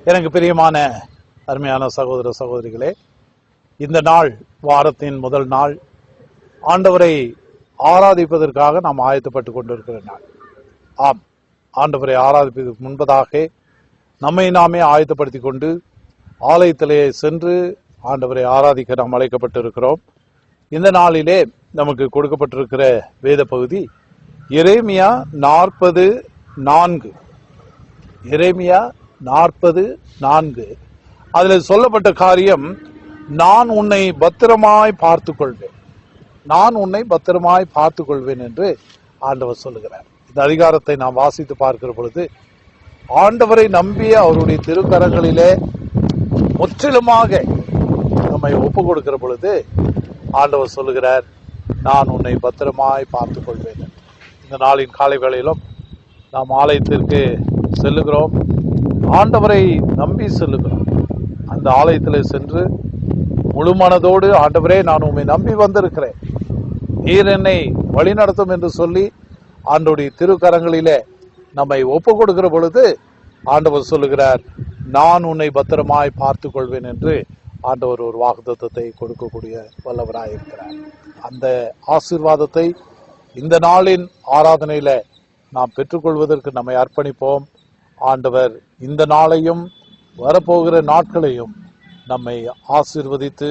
எனக்கு பிரியமான அருமையான சகோதர சகோதரிகளே, இந்த நாள் வாரத்தின் முதல் நாள், ஆண்டவரை ஆராதிப்பதற்காக நாம் ஆயத்தப்பட்டு கொண்டிருக்கிற நாள். ஆம், ஆண்டவரை ஆராதிப்பதற்கு முன்பதாக நம்மை நாமே ஆயத்தப்படுத்தி கொண்டு ஆலயத்திலே சென்று ஆண்டவரை ஆராதிக்க நாம் அழைக்கப்பட்டிருக்கிறோம். இந்த நாளிலே நமக்கு கொடுக்கப்பட்டிருக்கிற வேத பகுதி எரேமியா 40:4. எரேமியா 40:4. அதில் சொல்லப்பட்ட காரியம், நான் உன்னை பத்திரமாய் பார்த்துக் கொள்வேன், நான் உன்னை பத்திரமாய் பார்த்துக் கொள்வேன் என்று ஆண்டவர் சொல்லுகிறார். இந்த அதிகாரத்தை நாம் வாசித்து பார்க்கிற பொழுது, ஆண்டவரை நம்பிய அவருடைய திருக்கரங்களிலே முற்றிலுமாக நம்மை ஒப்பு கொடுக்கிற பொழுது ஆண்டவர் சொல்லுகிறார், நான் உன்னை பத்திரமாய் பார்த்துக் கொள்வேன். இந்த நாளின் காலை வேளையிலும் நாம் ஆலயத்திற்கு செல்லுகிறோம், ஆண்டவரை நம்பி செல்லுகிறோம். அந்த ஆலயத்தில் சென்று முழு மனதோடு, ஆண்டவரே நான் உம்மை நம்பி வந்திருக்கிறேன், நீர் என்னை வழிநடத்தும் என்று சொல்லி ஆண்டவருடைய திருக்கரங்களிலே நம்மை ஒப்பு கொடுக்கிற பொழுது ஆண்டவர் சொல்லுகிறார், நான் உன்னை பத்திரமாய் பார்த்துக் கொள்வேன் என்று ஆண்டவர் ஒரு வாக்குத்தத்தத்தை கொடுக்கக்கூடிய வல்லவராயிருக்கிறார். அந்த ஆசீர்வாதத்தை இந்த நாளின் ஆராதனையில நாம் பெற்றுக்கொள்வதற்கு நம்மை அர்ப்பணிப்போம். ஆண்டவர் இந்த நாளையும் வரப்போகிற நாட்களையும் நம்மை ஆசீர்வதித்து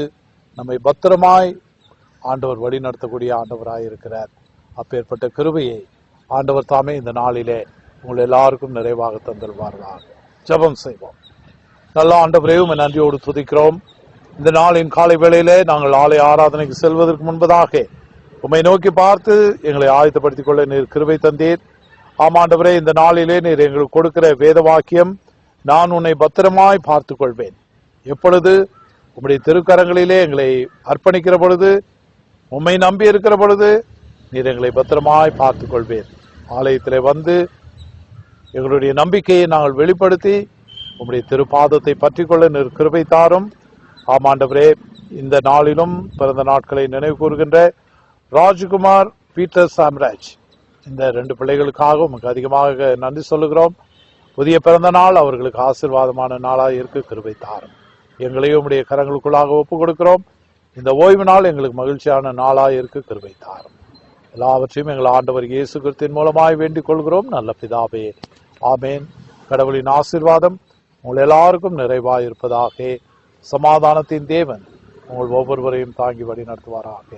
நம்மை பத்திரமாய் ஆண்டவர் வழி நடத்தக்கூடிய ஆண்டவராயிருக்கிறார். அப்பேற்பட்ட கிருபையை ஆண்டவர் தாமே இந்த நாளிலே உங்கள் எல்லாருக்கும் நிறைவாக தந்தல்வார்களாக. ஜெபம் செய்வோம். நல்ல ஆண்டவரே, உம்மை நன்றியோடு துதிக்கிறோம். இந்த நாளின் காலை வேளையிலே நாங்கள் ஆலய ஆராதனைக்கு செல்வதற்கு முன்பதாக உம்மை நோக்கி பார்த்து எங்களை ஆயத்தப்படுத்திக் கொள்ள நீர் கிருபை தந்தீர். ஆமாண்டவரே, இந்த நாளிலே நீர் எங்களுக்கு கொடுக்கிற வேத வாக்கியம், நான் உன்னை பத்திரமாய் பார்த்துக் கொள்வேன். எப்பொழுது உம்முடைய திருக்கரங்களிலே எங்களை அர்ப்பணிக்கிற பொழுது, உம்மை நம்பி இருக்கிற பொழுது நீர் எங்களை பத்திரமாய் பார்த்துக் கொள்வேன். ஆலயத்திலே வந்து எங்களுடைய நம்பிக்கையை நாங்கள் வெளிப்படுத்தி உம்முடைய திருப்பாதத்தை பற்றி கொள்ள நீர் கிருபை தாரும். ஆமாண்டவரே, இந்த நாளிலும் பிறந்த நாட்களை நினைவு கூறுகின்ற ராஜ்குமார், பீட்டர் சாம்ராஜ், இந்த 2 பிள்ளைகளுக்காக உமக்கு அதிகமாக நன்றி சொல்லுகிறோம். புதிய பிறந்த நாள் அவர்களுக்கு ஆசீர்வாதமான நாளாக இருக்க கிருபை தாரும். எங்களையும் உம்முடைய கரங்களுக்குள்ளாக ஒப்புக் கொடுக்கிறோம். இந்த ஓய்வு நாள் எங்களுக்கு மகிழ்ச்சியான நாளாக இருக்க கிருபை தாரும். எல்லாவற்றையும் எங்கள் ஆண்டவர் இயேசு கிறிஸ்துவின் மூலமாய் வேண்டிக் கொள்கிறோம் நல்ல பிதாவே, ஆமேன். கடவுளின் ஆசீர்வாதம் உங்கள் எல்லாருக்கும் நிறைவாக இருப்பதாக. சமாதானத்தின் தேவன் உங்கள் ஒவ்வொருவரையும் தாங்கி வழி நடத்துவாராக.